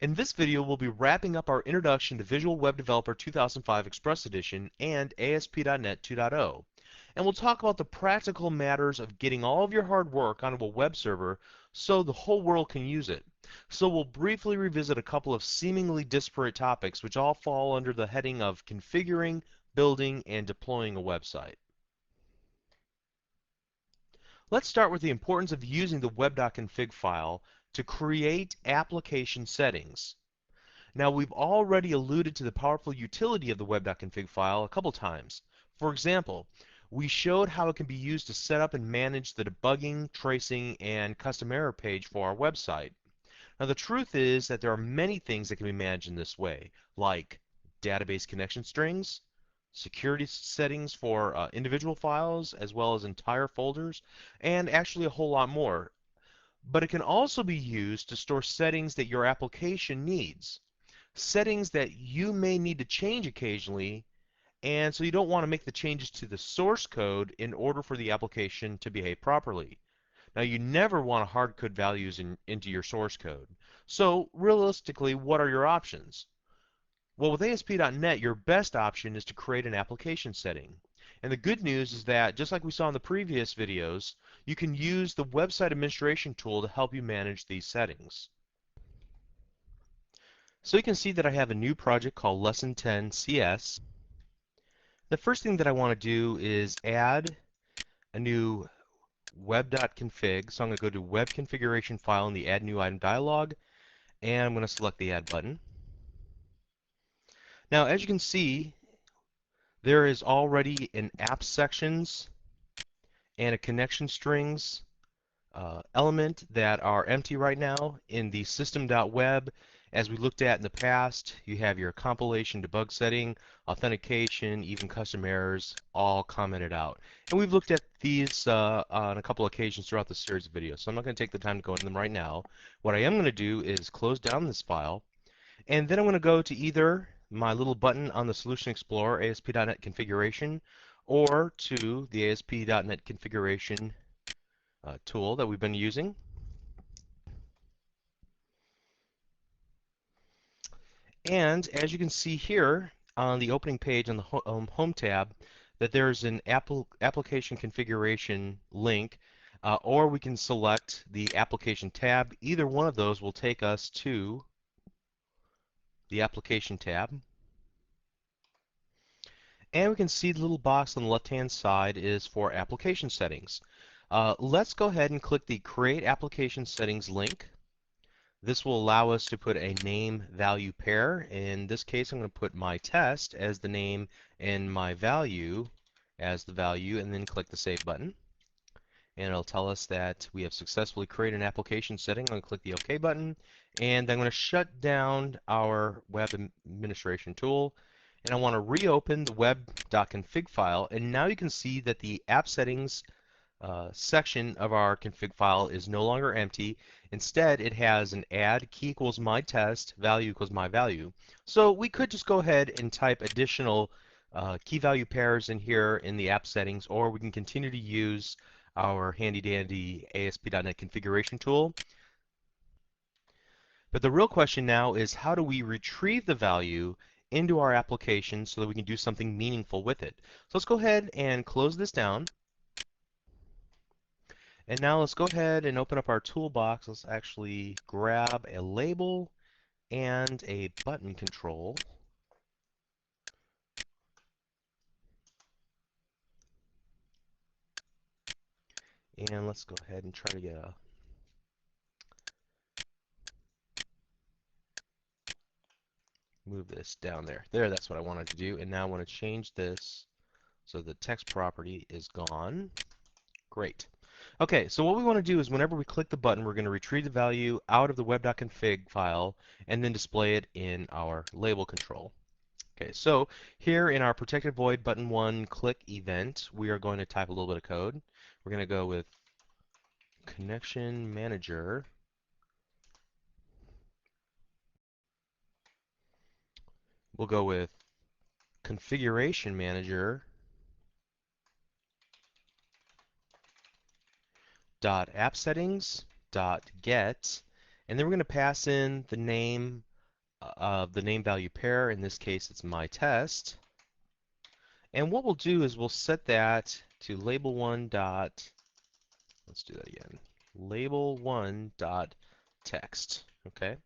In this video, we'll be wrapping up our Introduction to Visual Web Developer 2005 Express Edition and ASP.NET 2.0. And we'll talk about the practical matters of getting all of your hard work onto a web server so the whole world can use it. So we'll briefly revisit a couple of seemingly disparate topics which all fall under the heading of configuring, building, and deploying a website. Let's start with the importance of using the web.config file to create application settings. Now, we've already alluded to the powerful utility of the web.config file a couple times. For example, we showed how it can be used to set up and manage the debugging, tracing, and custom error page for our website. Now, the truth is that there are many things that can be managed in this way, like database connection strings, security settings for individual files, as well as entire folders, and actually a whole lot more. But it can also be used to store settings that your application needs. Settings that you may need to change occasionally, and so you don't want to make the changes to the source code in order for the application to behave properly. Now, you never want to hard code values into your source code. So, realistically, what are your options? Well, with ASP.NET, your best option is to create an application setting. And the good news is that, just like we saw in the previous videos, you can use the website administration tool to help you manage these settings. So you can see that I have a new project called Lesson 10 CS. The first thing that I want to do is add a new web.config. So I'm going to go to Web Configuration File in the Add New Item dialog, and I'm going to select the Add button. Now, as you can see, there is already an App Sections and a Connection Strings element that are empty right now. In the system.web, as we looked at in the past, you have your compilation, debug setting, authentication, even custom errors, all commented out. And we've looked at these on a couple occasions throughout the series of videos, so I'm not going to take the time to go into them right now. What I am going to do is close down this file, and then I'm going to go to either my little button on the Solution Explorer, ASP.NET Configuration, or to the ASP.NET Configuration tool that we've been using. And as you can see here on the opening page on the Home tab, that there's an application configuration link, or we can select the application tab. Either one of those will take us to the application tab. And we can see the little box on the left-hand side is for application settings. Let's go ahead and click the Create Application Settings link. This will allow us to put a name-value pair. In this case, I'm going to put my test as the name and my value as the value, and then click the Save button. And it'll tell us that we have successfully created an application setting. I'm going to click the OK button, and I'm going to shut down our web administration tool. And I want to reopen the web.config file, and now you can see that the app settings section of our config file is no longer empty. Instead, it has an add key equals my test, value equals my value. So we could just go ahead and type additional key value pairs in here in the app settings, or we can continue to use our handy dandy ASP.NET configuration tool. But the real question now is, how do we retrieve the value into our application so that we can do something meaningful with it? So let's go ahead and close this down. And now let's go ahead and open up our toolbox. Let's actually grab a label and a button control. And let's go ahead and try to get a move this down there. There, that's what I wanted to do. And now I want to change this so the text property is gone. Great. Okay, so what we want to do is whenever we click the button, we're going to retrieve the value out of the web.config file and then display it in our label control. Okay, so here in our protected void button 1 click event, we are going to type a little bit of code. We're going to go with connection manager. We'll go with configuration manager dot app settings dot get, and then we're going to pass in the name of the name value pair. In this case, it's my test. And what we'll do is we'll set that to label1 dot, let's do that again, label1 dot text. Okay.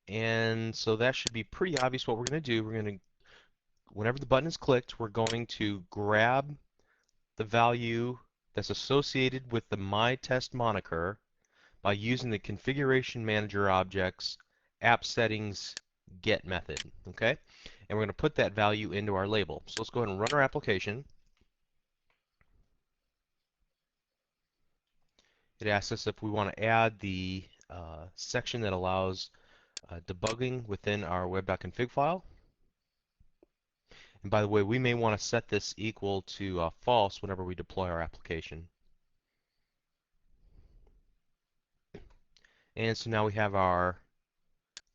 And so that should be pretty obvious what we're going to do. We're going to, whenever the button is clicked, we're going to grab the value that's associated with the my test moniker by using the configuration manager objects app settings get method. Okay, and we're going to put that value into our label. So let's go ahead and run our application. It asks us if we want to add the section that allows debugging within our web.config file. And by the way, we may want to set this equal to false whenever we deploy our application. And so now we have our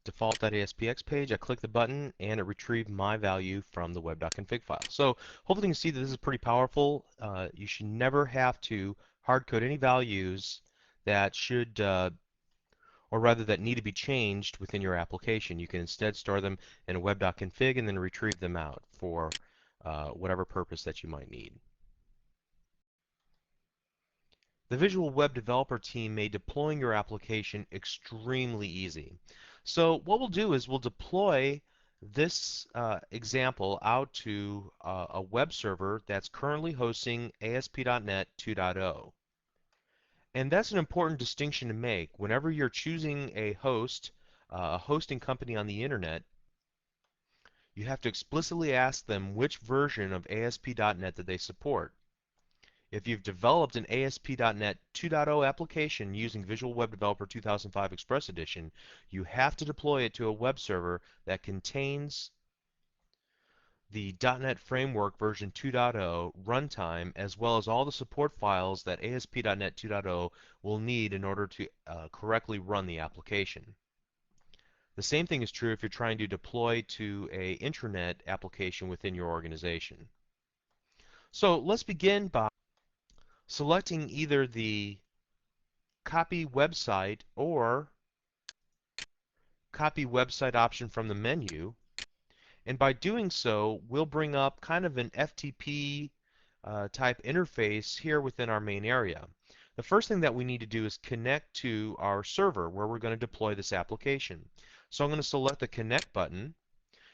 default.aspx page. I click the button and it retrieved my value from the web.config file. So hopefully you can see that this is pretty powerful. You should never have to hard code any values that should, or rather that need to be changed within your application. You can instead store them in a web.config and then retrieve them out for whatever purpose that you might need. The Visual Web Developer team made deploying your application extremely easy. So what we'll do is we'll deploy this example out to a web server that's currently hosting ASP.NET 2.0. And that's an important distinction to make. Whenever you're choosing a host, a hosting company on the internet, you have to explicitly ask them which version of ASP.NET that they support. If you've developed an ASP.NET 2.0 application using Visual Web Developer 2005 Express Edition, you have to deploy it to a web server that contains the .NET Framework version 2.0 runtime, as well as all the support files that ASP.NET 2.0 will need in order to correctly run the application. The same thing is true if you're trying to deploy to an intranet application within your organization. So let's begin by selecting either the copy website or copy website option from the menu. And by doing so, we'll bring up kind of an FTP type interface here within our main area. The first thing that we need to do is connect to our server where we're going to deploy this application. So I'm going to select the connect button.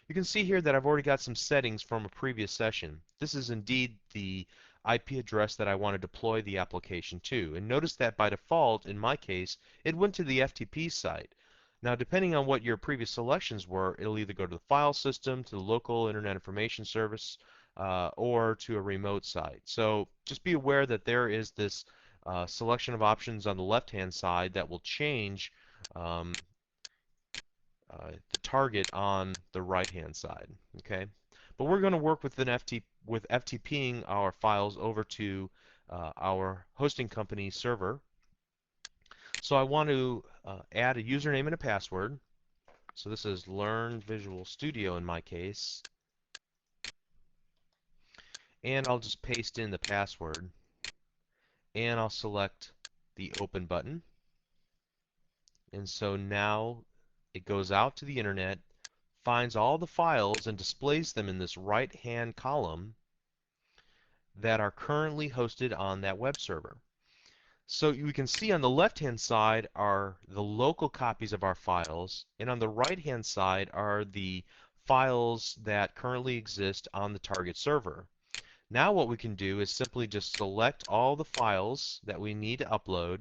You can see here that I've already got some settings from a previous session. This is indeed the IP address that I want to deploy the application to. And notice that by default, in my case, it went to the FTP site. Now, depending on what your previous selections were, it'll either go to the file system, to the local Internet Information Service, or to a remote site. So just be aware that there is this selection of options on the left-hand side that will change the target on the right-hand side. Okay, but we're going to work with FTPing our files over to our hosting company server. So I want to add a username and a password. So this is Learn Visual Studio in my case, and I'll just paste in the password, and I'll select the Open button. And so now it goes out to the internet, finds all the files and displays them in this right-hand column that are currently hosted on that web server. So we can see on the left-hand side are the local copies of our files, and on the right-hand side are the files that currently exist on the target server. Now what we can do is simply just select all the files that we need to upload,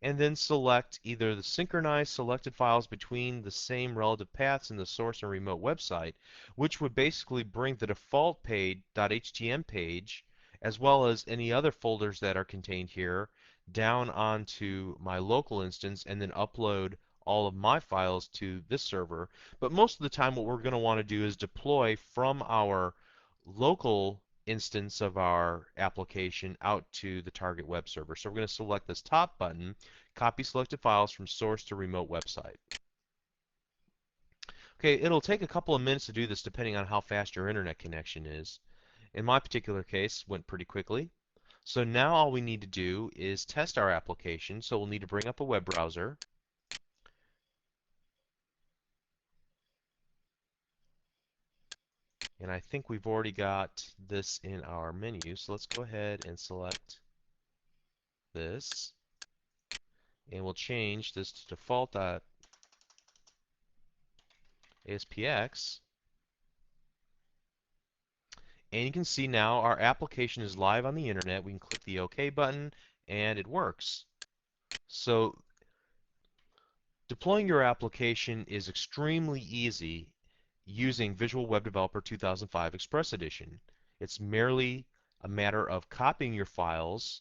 and then select either the synchronized selected files between the same relative paths in the source and remote website, which would basically bring the default page.htm page, as well as any other folders that are contained here, down onto my local instance, and then upload all of my files to this server. But most of the time what we're going to want to do is deploy from our local instance of our application out to the target web server. So we're going to select this top button, copy selected files from source to remote website. Okay, it'll take a couple of minutes to do this depending on how fast your internet connection is. In my particular case, went pretty quickly. So now all we need to do is test our application. So we'll need to bring up a web browser. And I think we've already got this in our menu, so let's go ahead and select this, and we'll change this to default.aspx. And you can see now our application is live on the internet. We can click the OK button, and it works. So deploying your application is extremely easy using Visual Web Developer 2005 Express Edition. It's merely a matter of copying your files,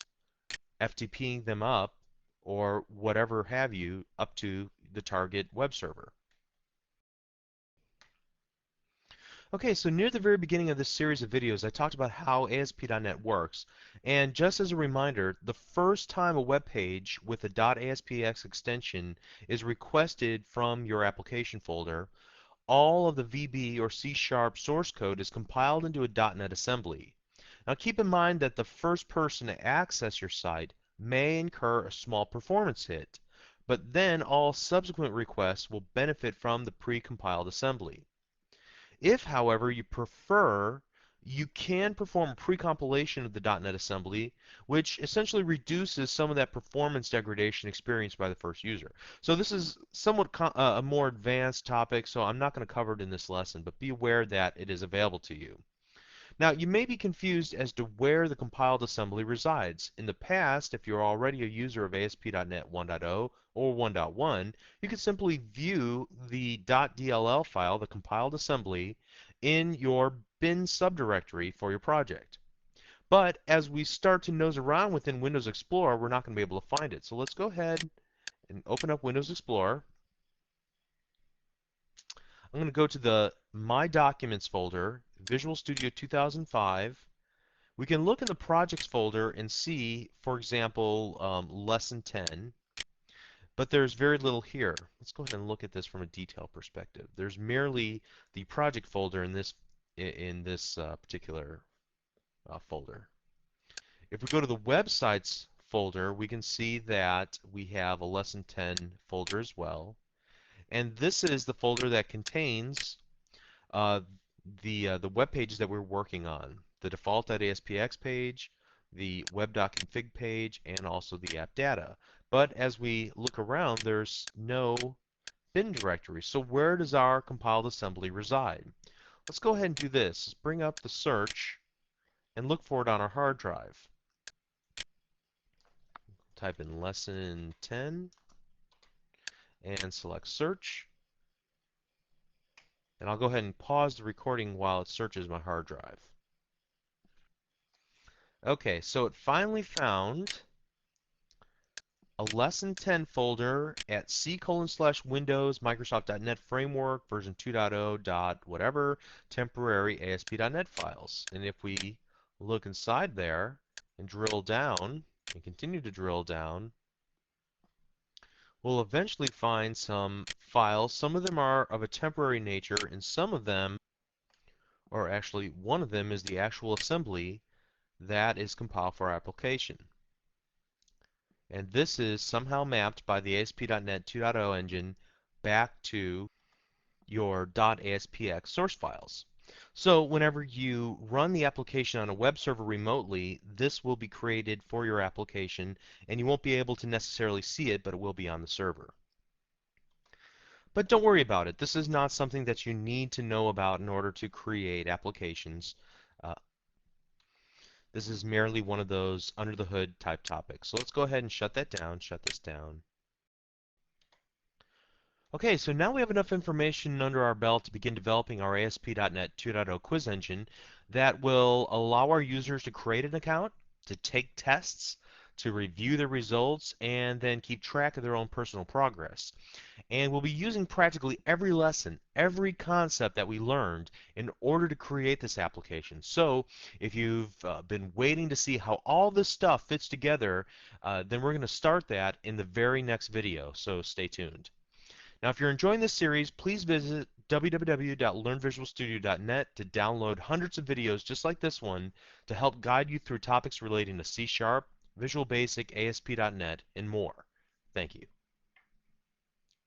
FTPing them up, or whatever have you up to the target web server. Okay, so near the very beginning of this series of videos, I talked about how ASP.NET works. And just as a reminder, the first time a web page with a .aspx extension is requested from your application folder, all of the VB or C# source code is compiled into a .NET assembly. Now keep in mind that the first person to access your site may incur a small performance hit, but then all subsequent requests will benefit from the pre-compiled assembly. If, however, you prefer, you can perform pre-compilation of the .NET assembly, which essentially reduces some of that performance degradation experienced by the first user. So this is somewhat a more advanced topic, so I'm not going to cover it in this lesson, but be aware that it is available to you. Now, you may be confused as to where the compiled assembly resides. In the past, if you're already a user of ASP.NET 1.0 or 1.1, you can simply view the .dll file, the compiled assembly, in your bin subdirectory for your project. But as we start to nose around within Windows Explorer, we're not going to be able to find it. So let's go ahead and open up Windows Explorer. I'm going to go to the My Documents folder, Visual Studio 2005. We can look in the projects folder and see, for example, lesson 10, but there's very little here. Let's go ahead and look at this from a detail perspective. There's merely the project folder in this particular folder. If we go to the websites folder, we can see that we have a lesson 10 folder as well. And this is the folder that contains the web pages that we're working on. The default.aspx page, the web.config page, and also the app data. But as we look around, there's no bin directory. So where does our compiled assembly reside? Let's go ahead and do this. Let's bring up the search and look for it on our hard drive. Type in lesson 10 and select search. And I'll go ahead and pause the recording while it searches my hard drive. Okay, so it finally found a lesson 10 folder at c:/Windows Microsoft.NET Framework version 2.0 dot whatever temporary ASP.NET files. And if we look inside there and drill down and continue to drill down, we'll eventually find some files. Some of them are of a temporary nature, and some of them, or actually one of them, is the actual assembly that is compiled for our application. And this is somehow mapped by the ASP.NET 2.0 engine back to your .aspx source files. So whenever you run the application on a web server remotely, this will be created for your application, and you won't be able to necessarily see it, but it will be on the server. But don't worry about it. This is not something that you need to know about in order to create applications. This is merely one of those under the hood type topics. So let's go ahead and shut that down, shut this down. Okay, so now we have enough information under our belt to begin developing our ASP.NET 2.0 quiz engine that will allow our users to create an account, to take tests, to review the results, and then keep track of their own personal progress. And we'll be using practically every lesson, every concept that we learned in order to create this application. So if you've been waiting to see how all this stuff fits together, then we're going to start that in the very next video, so stay tuned. Now, if you're enjoying this series, please visit www.learnvisualstudio.net to download hundreds of videos just like this one to help guide you through topics relating to C#, Visual Basic, ASP.NET, and more. Thank you.